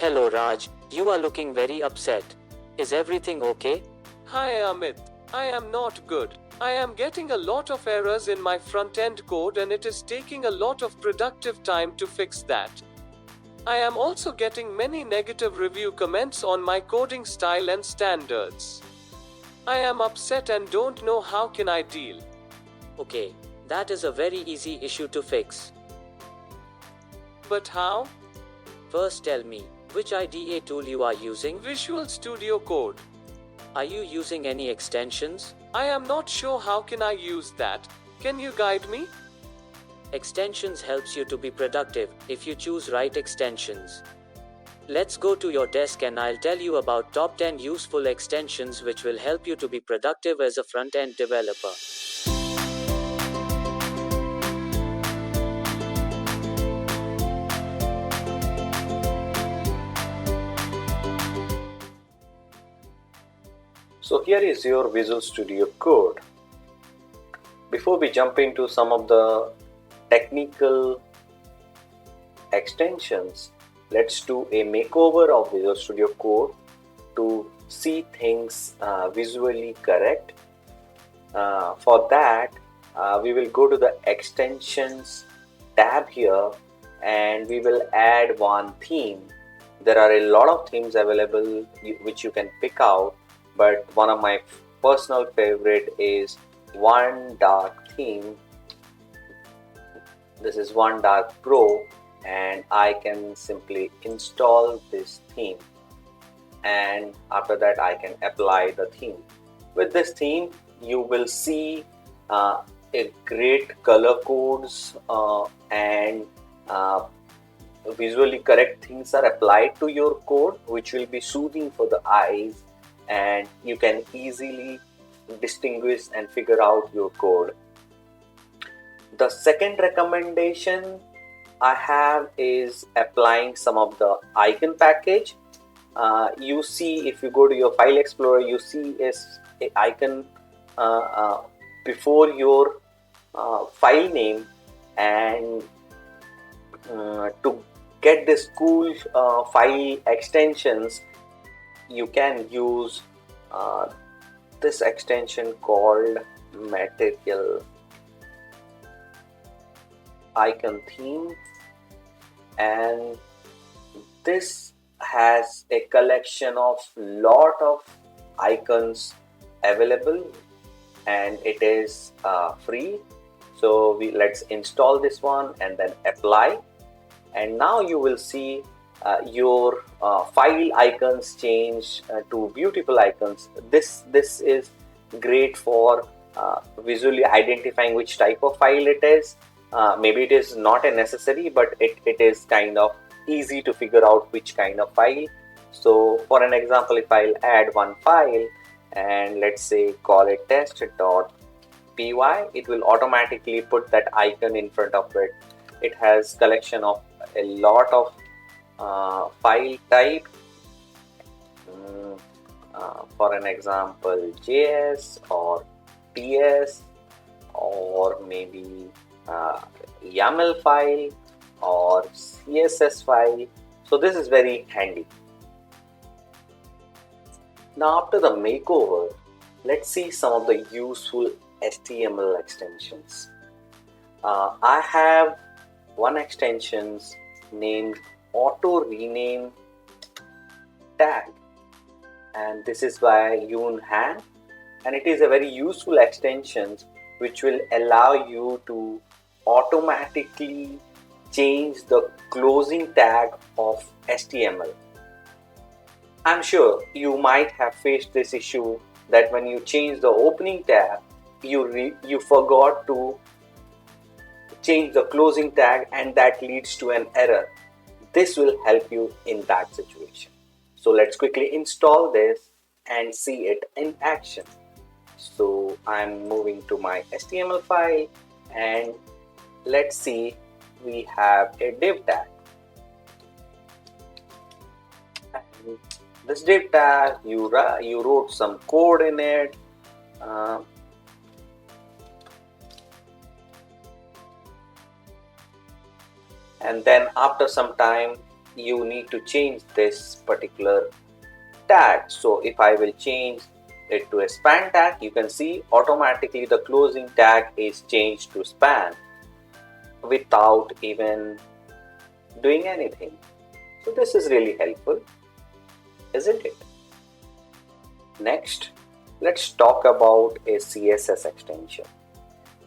Hello Raj, you are looking very upset. Is everything okay? Hi Amit, I am not good. I am getting a lot of errors in my front end code and it is taking a lot of productive time to fix that. I am also getting many negative review comments on my coding style and standards. I am upset and don't know how can I deal. Okay, that is a very easy issue to fix. But how? First tell me, which IDE tool you are using? Visual Studio Code. Are you using any extensions? I am not sure how can I use that. Can you guide me? Extensions helps you to be productive if you choose right extensions. Let's go to your desk and I'll tell you about top 10 useful extensions which will help you to be productive as a front-end developer. So here is your Visual Studio Code. Before we jump into some of the technical extensions, let's do a makeover of Visual Studio Code to see things visually correct. For that, we will go to the extensions tab here and we will add one theme. There are a lot of themes available which you can pick out, but one of my personal favorite is One Dark theme. This is One Dark Pro and I can simply install this theme, and after that I can apply the theme. With this theme you will see a great color codes and visually correct things are applied to your code, which will be soothing for the eyes, and you can easily distinguish and figure out your code. The second recommendation I have is applying some of the icon package. You see, if you go to your file explorer, you see a icon before your file name, and to get this cool file extensions, you can use this extension called Material Icon Theme, and this has a collection of lot of icons available and it is free. So let's install this one and then apply, and now you will see your file icons change to beautiful icons. This is great for visually identifying which type of file it is. Maybe it is not a necessary, but it is kind of easy to figure out which kind of file. So for an example, if I'll add one file and let's say call it test.py, it will automatically put that icon in front of it. It has collection of a lot of file type. For an example, JS or TS or maybe YAML file or CSS file. So this is very handy. Now after the makeover, let's see some of the useful HTML extensions. I have one extension named Auto Rename Tag, and this is by Yoon Han, and it is a very useful extension which will allow you to automatically change the closing tag of HTML. I'm sure you might have faced this issue that when you change the opening tag, you forgot to change the closing tag and that leads to an error. This will help you in that situation. So let's quickly install this and see it in action. So I'm moving to my HTML file and let's see, we have a div tag. And this div tag, you wrote some code in it. And then after some time you need to change this particular tag. So if I will change it to a span tag, you can see automatically the closing tag is changed to span without even doing anything. So this is really helpful, isn't it? Next, let's talk about a CSS extension.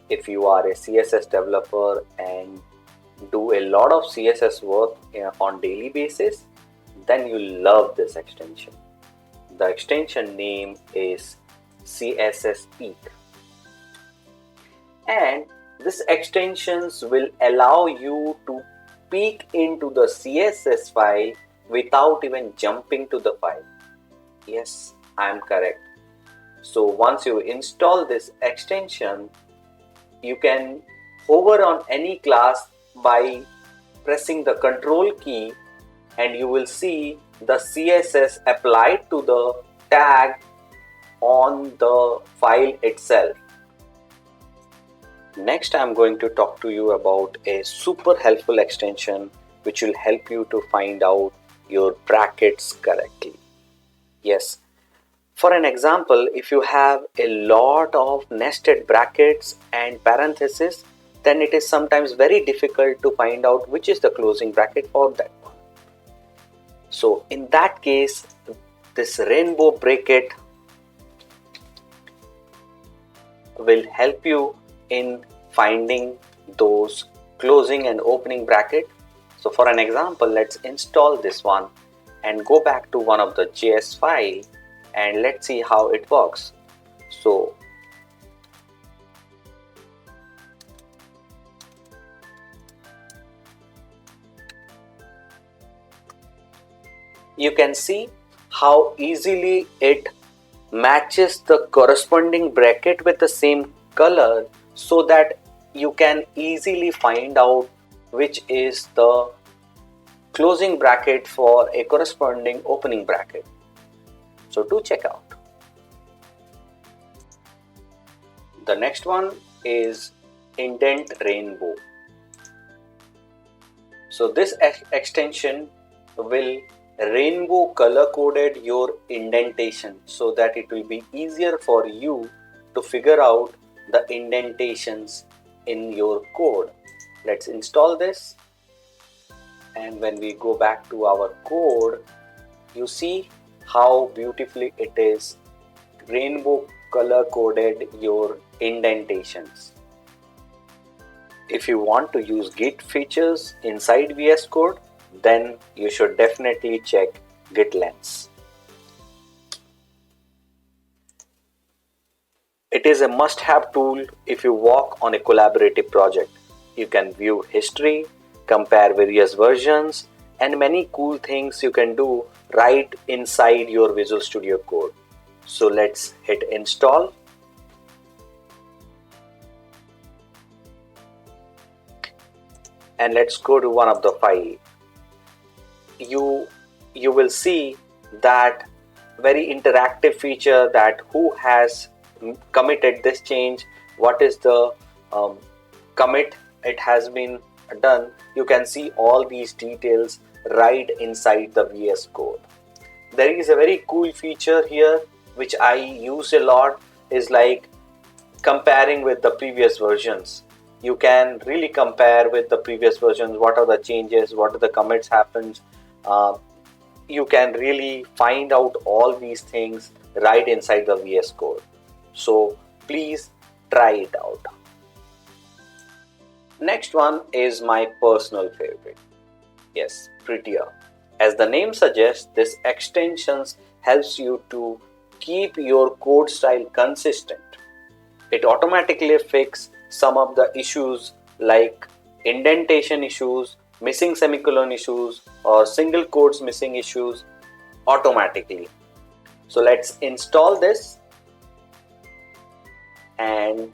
If you are a CSS developer and do a lot of CSS work on daily basis, then you love this extension. The extension name is CSS Peek, and this extensions will allow you to peek into the CSS file without even jumping to the file. Yes, I am correct. So once you install this extension, you can hover on any class by pressing the control key, and you will see the CSS applied to the tag on the file itself. Next, I am going to talk to you about a super helpful extension which will help you to find out your brackets correctly. Yes, for an example, if you have a lot of nested brackets and parentheses, then it is sometimes very difficult to find out which is the closing bracket for that one. So in that case, this rainbow bracket will help you in finding those closing and opening bracket. So for an example, let's install this one and go back to one of the JS file, and let's see how it works. So you can see how easily it matches the corresponding bracket with the same color, so that you can easily find out which is the closing bracket for a corresponding opening bracket. So do check out. The next one is Indent Rainbow. So this extension will rainbow color coded your indentation, so that it will be easier for you to figure out the indentations in your code. Let's install this, and when we go back to our code, you see how beautifully it is rainbow color coded your indentations. If you want to use Git features inside VS Code, then you should definitely check Git Lens. It is a must-have tool if you work on a collaborative project. You can view history, compare various versions, and many cool things you can do right inside your Visual Studio Code. So let's hit install. And let's go to one of the file. You will see that very interactive feature, that who has committed this change, what is the commit it has been done. You can see all these details right inside the VS Code. There is a very cool feature here which I use a lot, is like comparing with the previous versions. You can really compare with the previous versions, what are the changes, what are the commits happened. You can really find out all these things right inside the VS Code. So please try it out. Next one is my personal favorite. Yes, Prettier. As the name suggests, this extensions helps you to keep your code style consistent. It automatically fixes some of the issues like indentation issues, missing semicolon issues, or single quotes missing issues automatically. So let's install this, and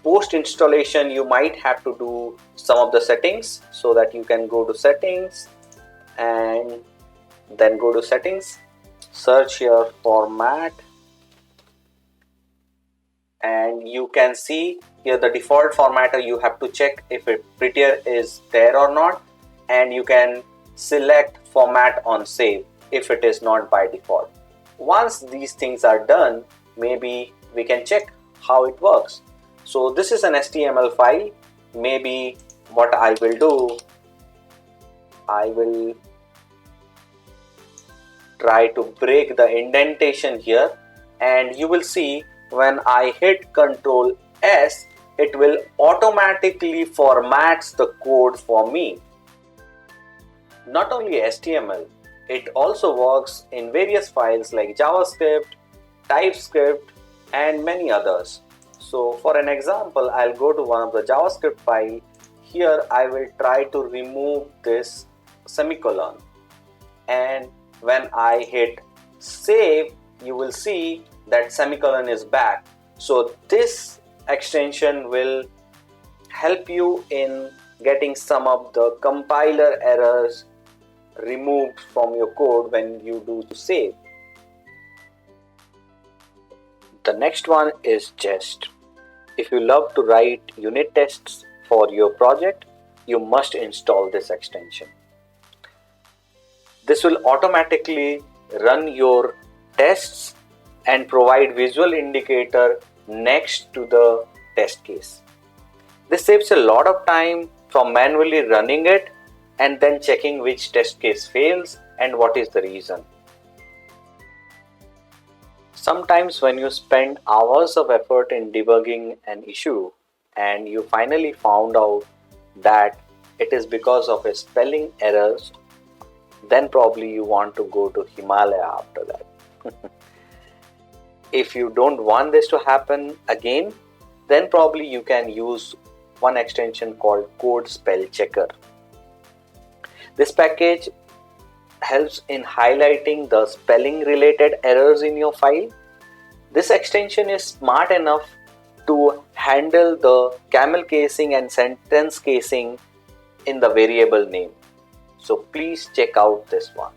post installation you might have to do some of the settings, so that you can go to settings and then go to settings, search here format, and you can see here the default formatter. You have to check if Prettier is there or not, and you can select format on save if it is not by default. Once these things are done, maybe we can check how it works. So this is an HTML file. Maybe what I will do, I will try to break the indentation here, and you will see when I hit Ctrl S, it will automatically formats the code for me. Not only HTML, it also works in various files like JavaScript, TypeScript, and many others. So for an example, I'll go to one of the JavaScript file. Here I will try to remove this semicolon, and when I hit save, you will see that semicolon is back. So this extension will help you in getting some of the compiler errors removed from your code when you do save. The next one is Jest. If you love to write unit tests for your project, you must install this extension. This will automatically run your tests and provide visual indicator next to the test case. This saves a lot of time from manually running it and then checking which test case fails and what is the reason. Sometimes when you spend hours of effort in debugging an issue and you finally found out that it is because of a spelling errors, then probably you want to go to Himalaya after that. If you don't want this to happen again, then probably you can use one extension called Code Spell Checker. This package helps in highlighting the spelling related errors in your file. This extension is smart enough to handle the camel casing and sentence casing in the variable name. So please check out this one.